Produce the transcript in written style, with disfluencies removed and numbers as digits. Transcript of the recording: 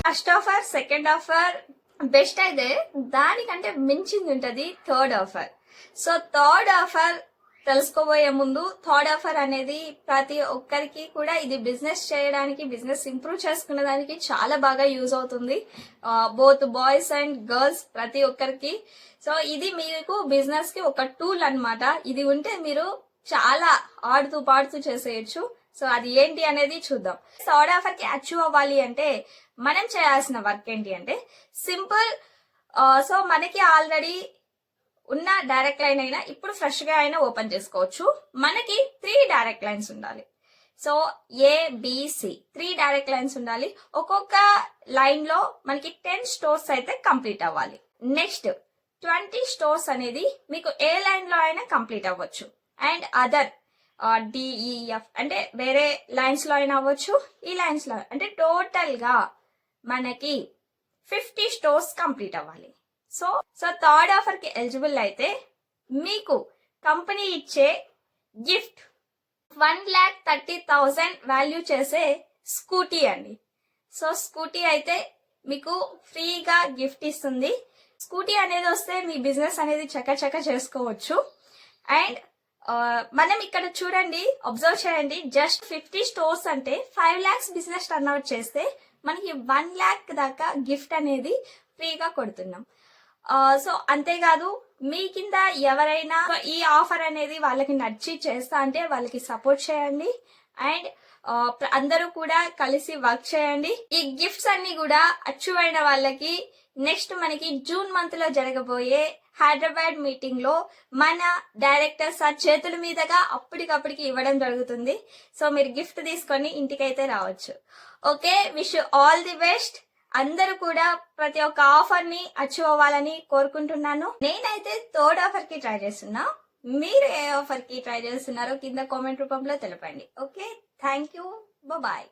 First offer, second offer best అయితే దానికంటే మించింది ఉంటది third offer. So third offer తెలుసుకోబోయే ముందు, థర్డ్ ఆఫర్ అనేది ప్రతి ఒక్కరికి కూడా ఇది బిజినెస్ చేయడానికి, బిజినెస్ ఇంప్రూవ్ చేసుకునే దానికి చాలా బాగా యూజ్ అవుతుంది. బోత్ బాయ్స్ అండ్ గర్ల్స్ ప్రతి ఒక్కరికి. సో ఇది మీకు బిజినెస్ కి ఒక టూల్ అన్నమాట. ఇది ఉంటే మీరు చాలా ఆడుతూ పాడుతూ చేసేయచ్చు. సో అది ఏంటి అనేది చూద్దాం. థర్డ్ ఆఫర్ కి అచీవ్ అవ్వాలి అంటే మనం చేయాల్సిన వర్క్ ఏంటి అంటే సింపుల్. సో మనకి ఆల్రెడీ ఉన్న డైరెక్ట్ లైన్ అయినా ఇప్పుడు ఫ్రెష్ గా అయినా ఓపెన్ చేసుకోవచ్చు. మనకి 3 డైరెక్ట్ లైన్స్ ఉండాలి. సో ఏబిసి 3 డైరెక్ట్ లైన్స్ ఉండాలి. ఒక్కొక్క లైన్ లో మనకి 10 స్టోర్స్ అయితే కంప్లీట్ అవ్వాలి. నెక్స్ట్ 20 స్టోర్స్ అనేది మీకు ఏ లైన్ లో అయినా కంప్లీట్ అవ్వచ్చు. అండ్ అదర్ డిఈఎఫ్ అంటే వేరే లైన్స్ లో అయినా అవ్వచ్చు, ఈ లైన్స్ లో అంటే టోటల్ గా మనకి 50 స్టోర్స్ కంప్లీట్ అవ్వాలి. సో థర్డ్ ఆఫర్ కి ఎలిజిబుల్ అయితే మీకు కంపెనీ ఇచ్చే గిఫ్ట్ 1,30,000 వాల్యూ చేసే స్కూటీ అండి. సో స్కూటీ అయితే మీకు ఫ్రీగా గిఫ్ట్ ఇస్తుంది. స్కూటీ అనేది వస్తే మీ బిజినెస్ అనేది చకచక చేసుకోవచ్చు. అండ్ మనం ఇక్కడ చూడండి, అబ్జర్వ్ చేయండి, జస్ట్ 50 స్టోర్స్ అంటే 5 lakhs బిజినెస్ టర్న్ అవుట్ చేస్తే మనకి 1 lakh దాకా గిఫ్ట్ అనేది ఫ్రీగా కొడుతున్నాం. సో అంతేకాదు, మీ కింద ఎవరైనా ఈ ఆఫర్ అనేది వాళ్ళకి నచ్చి చేస్తా అంటే వాళ్ళకి సపోర్ట్ చేయండి. అండ్ అందరూ కూడా కలిసి వర్క్ చేయండి. ఈ గిఫ్ట్స్ అన్ని కూడా అచీవ్ అయిన వాళ్ళకి నెక్స్ట్ మనకి జూన్ మంత్ లో జరగబోయే హైదరాబాద్ మీటింగ్ లో మన డైరెక్టర్ సార్ చేతుల మీదుగా అప్పటికప్పటికి ఇవ్వడం జరుగుతుంది. సో మీరు గిఫ్ట్ తీసుకొని ఇంటికైతే రావచ్చు. Okay, wish you all the best. అందరూ కూడా ప్రతి ఒక్క ఆఫర్ ని అచీవ్ అవ్వాలని కోరుకుంటున్నాను. నేనైతే థర్డ్ ఆఫర్ కి ట్రై చేస్తున్నా. మీరు ఏ ఆఫర్ కి ట్రై చేస్తున్నారో కింద కామెంట్ రూపంలో తెలపండి. Okay, thank you, bye.